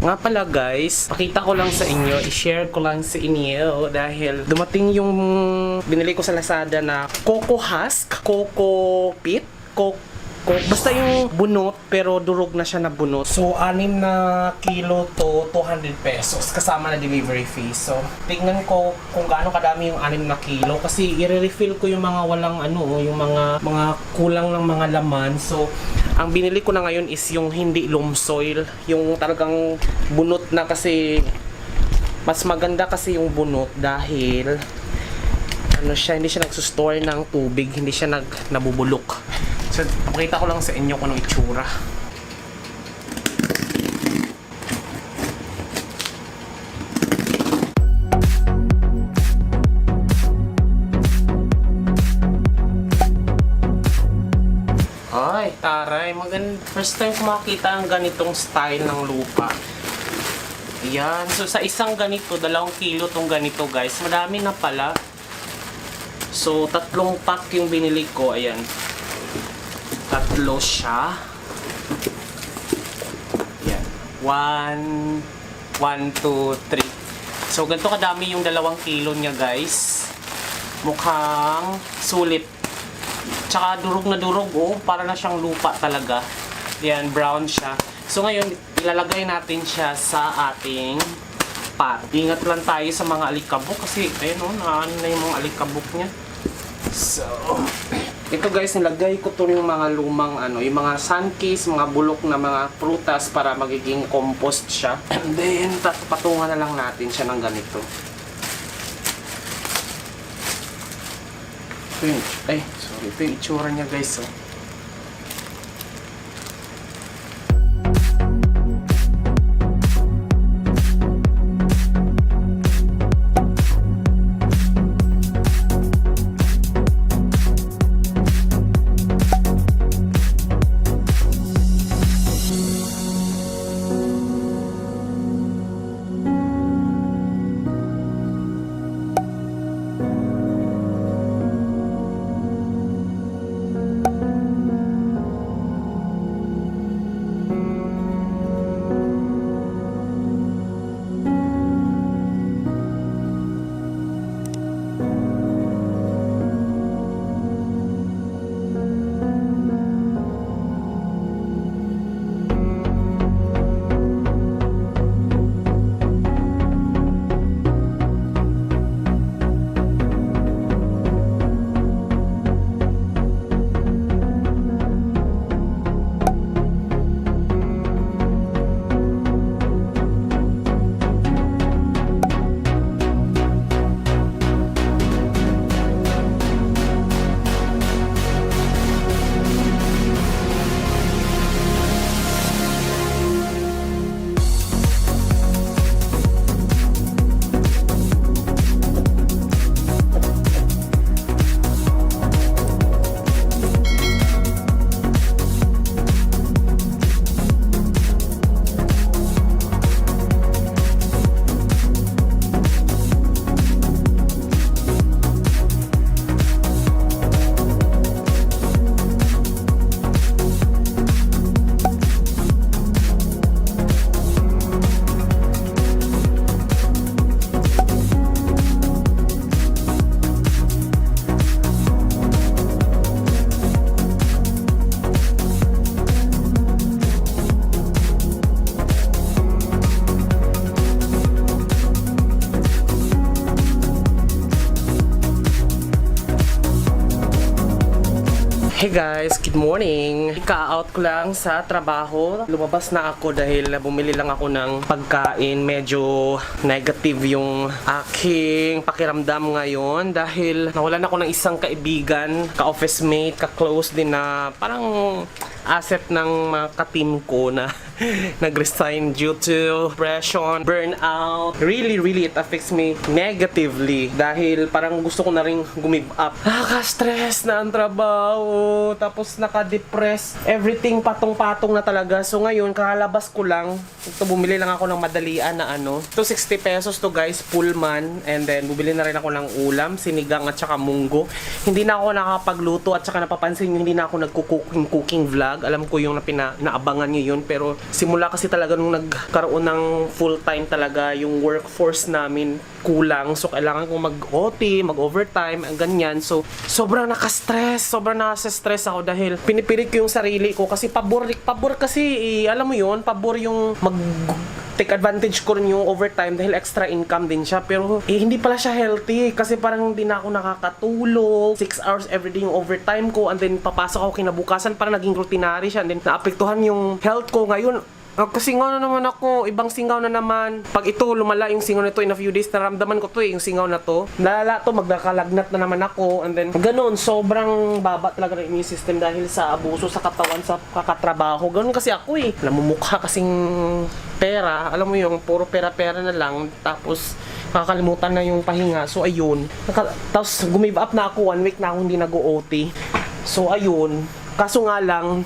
Nga pala guys, pakita ko lang sa inyo, i-share ko lang sa inyo dahil dumating yung binili ko sa Lazada na coco husk, coco pit, basta yung bunot pero durog na siya na bunot. So 6 na kilo to 200 pesos kasama na delivery fee. So tignan ko kung gaano kadami yung 6 na kilo kasi i-refill ko yung mga walang yung mga kulang ng mga laman. So ang binili ko na ngayon is yung hindi loam soil, yung talagang bunot na kasi mas maganda kasi yung bunot dahil hindi siya nagsusstore ng tubig, hindi siya nabubulok. So, pakita ko lang sa inyo kung anong itsura. Ay, taray. First time ko makita ang ganitong style ng lupa. Ayan. So, sa isang ganito, 2 kilo tong ganito, guys. Madami na pala. So, 3 pack yung binili ko. Ayan. 3 siya. Ayan. 1, 2, 3. So, ganito kadami yung 2 kilo niya, guys. Mukhang sulit. Tsaka durog na durog, oh. Para na siyang lupa talaga. Ayan, brown siya. So, ngayon, ilalagay natin siya sa ating pot. Ingat lang tayo sa mga alikabok kasi, ayun, oh, naano na yung mga alikabok niya. So, ito guys, nilagay ko to yung mga lumang yung mga sunkist, mga bulok na mga prutas para magiging compost siya. And then, patungan na lang natin siya ng ganito. Ito yung itsura niya guys, oh. Hey guys, good morning. Ika-out ko lang sa trabaho. Lumabas na ako dahil bumili lang ako ng pagkain. Medyo negative yung aking pakiramdam ngayon dahil nawalan ako ng isang kaibigan, ka-office mate, ka-close din na parang asset ng mga ka-team ko na nag-resign due to depression, burnout. Really it affects me negatively dahil parang gusto ko na rin gumive up. Nakaka-stress na ang trabaho, tapos naka-depress, everything patong-patong na talaga. So ngayon, kakalabas ko lang, ito bumili lang ako ng madalian na Ito 60 pesos to guys, Pullman, and then bumili na rin ako ng ulam, sinigang at saka munggo. Hindi na ako nakakapagluto at saka napapansin nyo, hindi na ako nagko-cooking vlog. Alam ko yung naabangan nyo yun, pero Simula kasi talaga nung nagkaroon ng full-time talaga yung workforce namin kulang. So, kailangan kong mag-OT, mag-overtime, ang ganyan. So, sobrang sobrang nasa-stress ako dahil pinipilit ko yung sarili ko kasi pabor kasi, alam mo yun, pabor yung take advantage ko rin yung overtime dahil extra income din siya. Pero hindi pala siya healthy kasi parang hindi na ako nakakatulog. 6 hours everyday yung overtime ko and then papasok ako kinabukasan, parang naging routinary siya and then naapektuhan yung health ko ngayon. Kasingaw na naman ako, ibang singaw na naman. Pag ito, lumala yung singaw na to in a few days, naramdaman ko to yung singaw na to. Nalala to, magkakalagnat na naman ako. And then, ganun, sobrang baba talaga ng immune system dahil sa abuso sa katawan, sa kakatrabaho. Ganun kasi ako namumukha kasing pera. Alam mo yung puro pera-pera na lang. Tapos, kakalimutan na yung pahinga. So, ayun. Tapos, gumive up na ako. 1 week na ako hindi nag-OT. So, ayun. Kaso nga lang,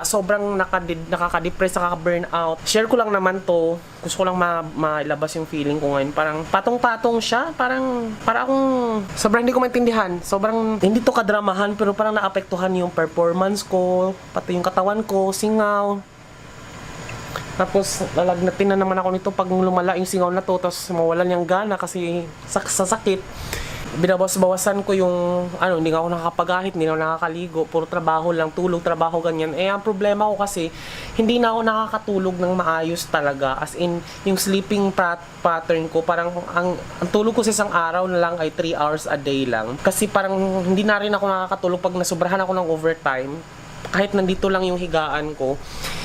sobrang nakaka-depress, nakaka-burnout. Share ko lang naman to. Gusto ko lang mailabas yung feeling ko ngayon. Parang patong-patong siya. Parang akong sobrang hindi ko maintindihan. Sobrang hindi to kadramahan pero parang naapektuhan yung performance ko, pati yung katawan ko, singaw. Tapos lalagnatin na naman ako nito pag lumala yung singaw na to. Tapos mawalan yung gana kasi sa sakit. Binabawas-bawasan ko yung hindi nga ako nakakapagahit, hindi na ako nakakaligo, puro trabaho lang, tulog, trabaho, ganyan. Ang problema ko kasi hindi na ako nakakatulog ng maayos talaga, as in yung sleeping pattern ko, parang ang tulog ko sa isang araw na lang ay 3 hours a day lang, kasi parang hindi na rin ako nakakatulog pag nasobrahan ako ng overtime. Kahit nandito lang yung higaan ko,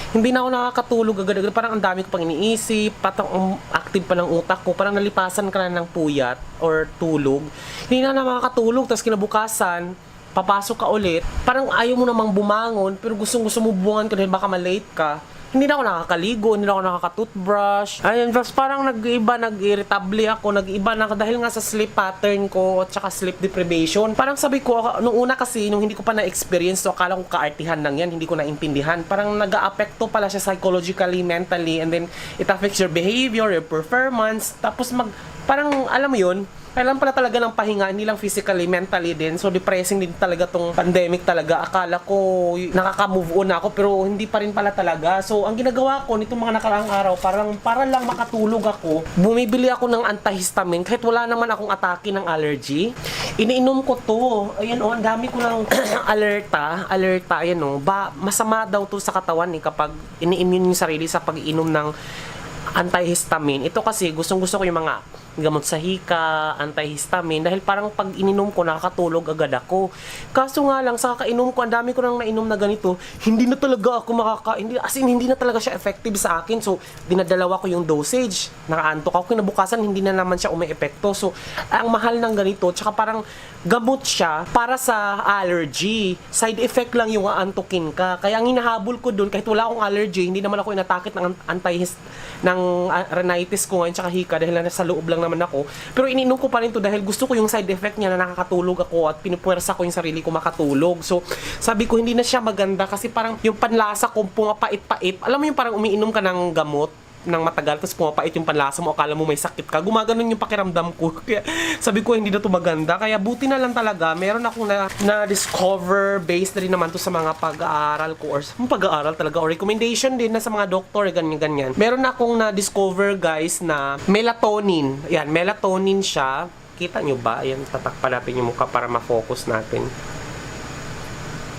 hindi na ako nakakatulog agad-agad. Parang ang dami ko pang iniisip, patang active pa ng utak ko, parang nalipasan ka na ng puyat or tulog. Hindi na nakakatulog, tapos kinabukasan, papasok ka ulit. Parang ayaw mo namang bumangon, pero gusto mo bumangon ka dahil baka malate ka. Hindi na ako nakakaligo, hindi na ako nakaka-toothbrush. Ayun, tapos parang nag-irritable ako, nag-iba na dahil nga sa sleep pattern ko at saka sleep deprivation. Parang sabi ko, nung una kasi, nung hindi ko pa na-experience, so akala ko kaartihan lang yan, hindi ko naintindihan. Parang nag-aapekto pala siya psychologically, mentally, and then it affects your behavior, your performance. Tapos parang alam mo yun, kailan pala talaga ng pahinga, hindi lang physically, mentally din. So, depressing din talaga tong pandemic talaga. Akala ko nakaka-move on ako, pero hindi pa rin pala talaga. So, ang ginagawa ko nitong mga nakaraang araw, para lang makatulog ako, bumibili ako ng antihistamine kahit wala naman akong atake ng allergy. Iniinom ko to. Ayan ang dami ko ng alerta, ayan masama daw to sa katawan kapag ini-immune yung sarili sa pag-inom ng antihistamine. Ito kasi gustong-gusto ko yung mga gamot sa hika, antihistamine, dahil parang pag ininom ko nakakatulog agad ako. Kaso nga lang sa kakainom ko, ang dami ko nang nainom na ganito, hindi na talaga ako hindi na talaga siya effective sa akin. So dinadalawa ko yung dosage, nakaantok ako, kinabukasan hindi na naman siya umeepekto. So ang mahal ng ganito, tsaka parang gamot siya para sa allergy. Side effect lang yung aantukin ka. Kaya ang hinahabol ko dun, kahit wala akong allergy, hindi naman ako inatakit ng ng rhinitis ko ngayon tsaka hika dahil nasa loob lang naman ako. Pero iniinom ko pa rin to dahil gusto ko yung side effect niya na nakakatulog ako at pinupuwersa ko yung sarili ko makatulog. So sabi ko hindi na siya maganda kasi parang yung panlasa ko pumapait-pait. Alam mo yung parang umiinom ka ng gamot ng matagal tapos pumapait yung panlasa mo, akala mo may sakit ka, gumaganon yung pakiramdam ko. Kaya sabi ko hindi na to maganda. Kaya buti na lang talaga meron akong na discover based na rin naman to sa mga pag-aaral ko or pag-aaral talaga or recommendation din na sa mga doktor, ganyan. Meron akong na discover guys na melatonin. Yan, melatonin siya. Kita nyo ba? Ayan, tatakpan natin yung mukha para ma-focus natin.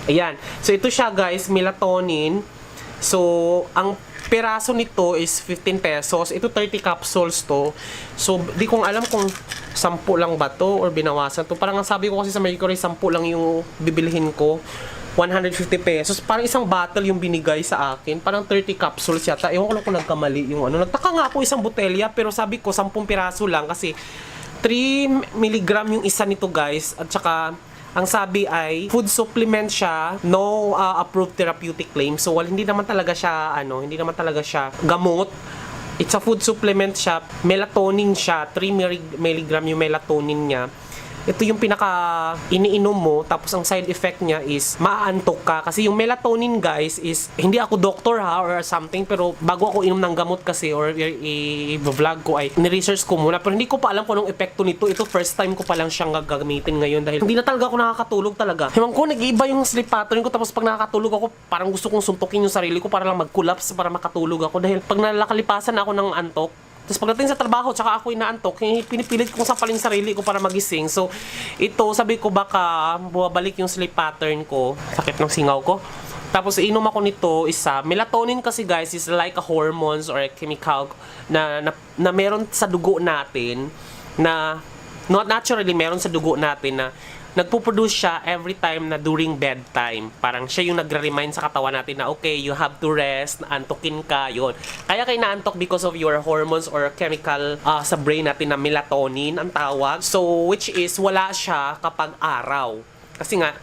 Ayan. So ito siya guys, melatonin. So ang piraso nito is 15 pesos. Ito 30 capsules to. So, di kong alam kung 10 lang ba to or binawasan to. Parang ang sabi ko kasi sa Mercury, 10 lang yung bibilihin ko. 150 pesos. Parang isang bottle yung binigay sa akin. Parang 30 capsules yata. Ewan ko lang kung nagkamali yung ano. Nagtaka nga ako isang botelya, pero sabi ko 10 piraso lang kasi 3 milligram yung isa nito guys. At saka ang sabi ay food supplement siya, no approved therapeutic claim. So hindi naman talaga siya hindi naman talaga siya gamot. It's a food supplement siya, melatonin siya, 3 mg yung melatonin niya. ito yung pinaka iniinom mo, tapos ang side effect niya is maaantok ka. Kasi yung melatonin guys is, hindi ako doctor ha or something, pero bago ako inom ng gamot kasi or i-vlog ko ay ni-research ko muna, pero hindi ko pa alam kung anong epekto nito. Ito first time ko pa lang siyang gagamitin ngayon dahil hindi na talaga ako nakakatulog talaga. Ewan ko, nag-iiba yung sleep pattern ko, tapos pag nakakatulog ako parang gusto kong suntukin yung sarili ko para lang mag-collapse para makatulog ako dahil pag nakalipasan ako ng antok. Tapos pagdating sa trabaho, tsaka ako inaantok, pinipilit kong sampalin sarili ko para magising. So, ito, sabi ko baka bumabalik yung sleep pattern ko. Sakit ng singaw ko. Tapos, inom ako nito, isa. Melatonin kasi guys is like a hormones or a chemical na meron sa dugo natin na, not naturally, meron sa dugo natin na nagpo-produce siya every time na during bedtime. Parang siya yung nagre-remind sa katawan natin na okay, you have to rest, naantokin ka, yun. Kaya kayo naantok because of your hormones or chemical sa brain natin na melatonin ang tawag. So, which is wala siya kapag araw. Kasi nga,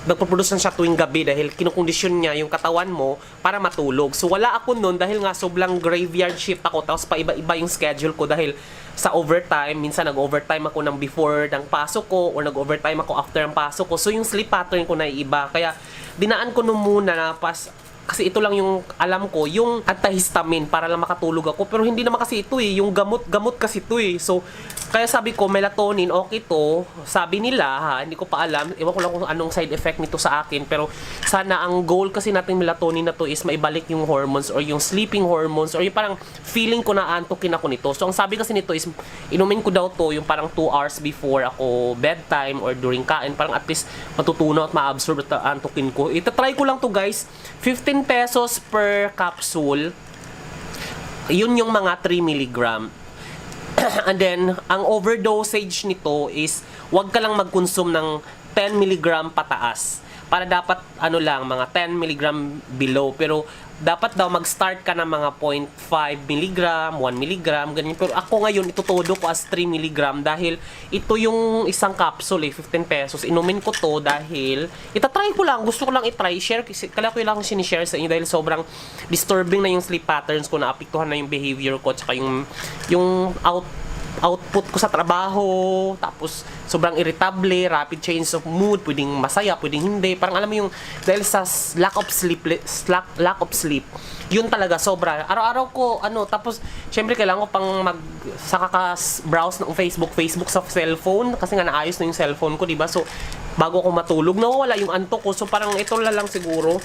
nagpo-produce na siya tuwing gabi dahil kinukondisyon niya yung katawan mo para matulog. So, wala ako nun dahil nga sobrang graveyard shift ako, tapos paiba-iba yung schedule ko dahil sa overtime, minsan nag-overtime ako ng before ng pasok ko or nag-overtime ako after ng pasok ko. So, yung sleep pattern ko na iba. Kaya, dinaan ko nung muna na kasi ito lang yung alam ko, yung antihistamine para lang makatulog ako. Pero hindi naman kasi ito eh, yung gamot kasi ito eh. So, kaya sabi ko, melatonin, okay to. Sabi nila ha, hindi ko pa alam. Ewan ko lang kung anong side effect nito sa akin. Pero sana ang goal kasi natin melatonin na to is maibalik yung hormones or yung sleeping hormones or yung parang feeling ko na antokin ako nito. So, ang sabi kasi nito is, inumin ko daw to yung parang 2 hours before ako bedtime or during kain. Parang at least matutunaw at ma-absorb at antokin ko. Itatry ko lang to guys. 15 pesos per capsule. Yun yung mga 3 milligram. And then, ang overdosage nito is wag ka lang mag-consume ng 10 milligram pataas. Para dapat, lang, mga 10 milligram below. Pero, dapat daw mag-start ka ng mga 0.5 milligram, 1 milligram, ganyan. Pero ako ngayon, itutodo ko as 3 milligram dahil ito yung isang capsule 15 pesos. Inumin ko to dahil, itatry ko lang, gusto ko lang itry, share, kala ko lang sinishare sa inyo dahil sobrang disturbing na yung sleep patterns ko, naapektuhan na yung behavior ko, tsaka yung output ko sa trabaho, tapos sobrang irritable, rapid change of mood, pwedeng masaya, pwedeng hindi. Parang alam mo yung dahil sa lack of sleep, yun talaga sobra. Araw-araw ko tapos syempre kailangan ko pang browse ng Facebook sa cellphone kasi nga naayos na yung cellphone ko, di ba? So bago ako matulog, nawawala yung antok ko. So parang ito na lang siguro.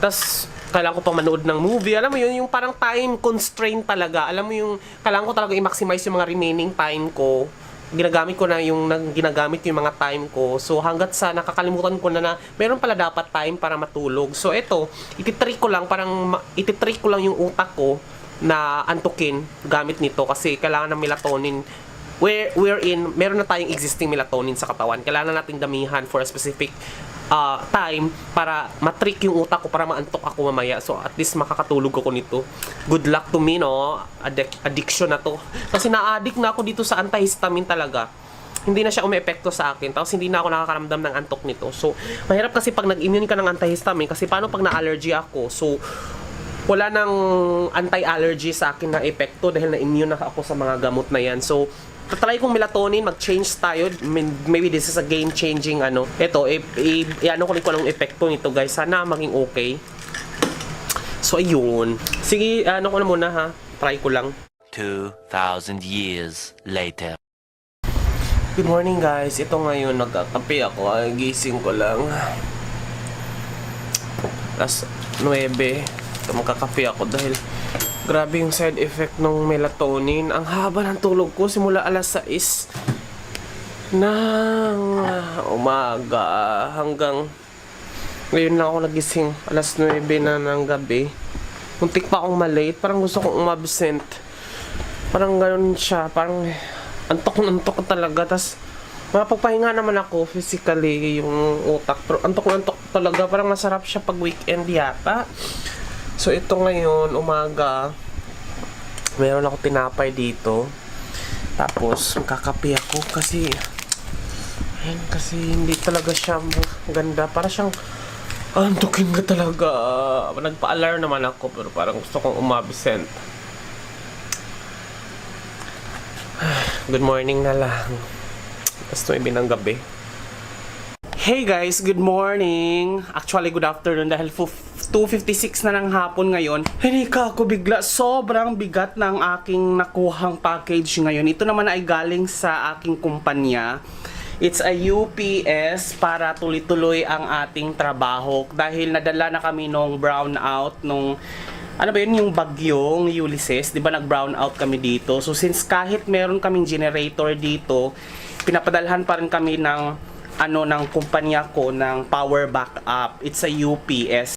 Tapos, kailangan ko pang manood ng movie. Alam mo yun, yung parang time constraint talaga. Alam mo yung, kailangan ko talaga i-maximize yung mga remaining time ko. Ginagamit ko na yung mga time ko. So, hanggat sa nakakalimutan ko na meron pala dapat time para matulog. So, ito, ititrick ko lang yung utak ko na antukin gamit nito kasi kailangan ng melatonin. Wherein, meron na tayong existing melatonin sa katawan. Kailangan nating damihan for a specific time para matrick yung utak ko para maantok ako mamaya. So at least makakatulog ako nito. Good luck to me, no? Addiction na to. Kasi na-addict na ako dito sa antihistamine talaga. Hindi na siya umeepekto sa akin. Tapos hindi na ako nakakaramdam ng antok nito. So mahirap kasi pag nag-immune ka ng antihistamine. Kasi paano pag na-allergy ako? So wala nang anti-allergy sa akin na epekto dahil na-immune na ako sa mga gamot na yan. So tatry kong melatonin, mag-change tayo. Maybe this is a game-changing Ito, ko rin ko lang epekto nito guys. Sana maging okay. So, ayun. Sige, ko na muna ha. Try ko lang. 2,000 years later. Good morning guys. Ito ngayon, nagkakape ako. Gising ko lang. Alas 9. Ito, magkakape ako dahil grabe yung side effect ng melatonin. Ang haba ng tulog ko simula alas 6 ng umaga hanggang ngayon lang ako nagising. Alas 9 na ng gabi. Muntik pa akong malate. Parang gusto kong umabsent. Parang gano'n siya. Parang antok talaga. Tas mapagpahinga naman ako physically yung utak. Pero antok talaga. Parang masarap siya pag weekend yata. So, ito ngayon, umaga, meron ako tinapay dito. Tapos, magkakape ako kasi, hindi talaga siya maganda. Para siyang, antukin ka talaga. Nagpa-alarm naman ako, pero parang gusto kong umabsent. Good morning na lang. Alas 9 ng gabi. Hey guys, good morning! Actually, good afternoon dahil 2:56 na ng hapon ngayon. Hinika ako bigla. Sobrang bigat ng aking nakuhang package ngayon. Ito naman ay galing sa aking kumpanya. It's a UPS para tuloy-tuloy ang ating trabaho. Dahil nadala na kami nung brownout, nung ano ba yun, yung bagyong Ulysses, di ba nag-brown out kami dito. So since kahit meron kaming generator dito, pinapadalhan pa rin kami ng ng kumpanya ko ng power backup. It's a UPS.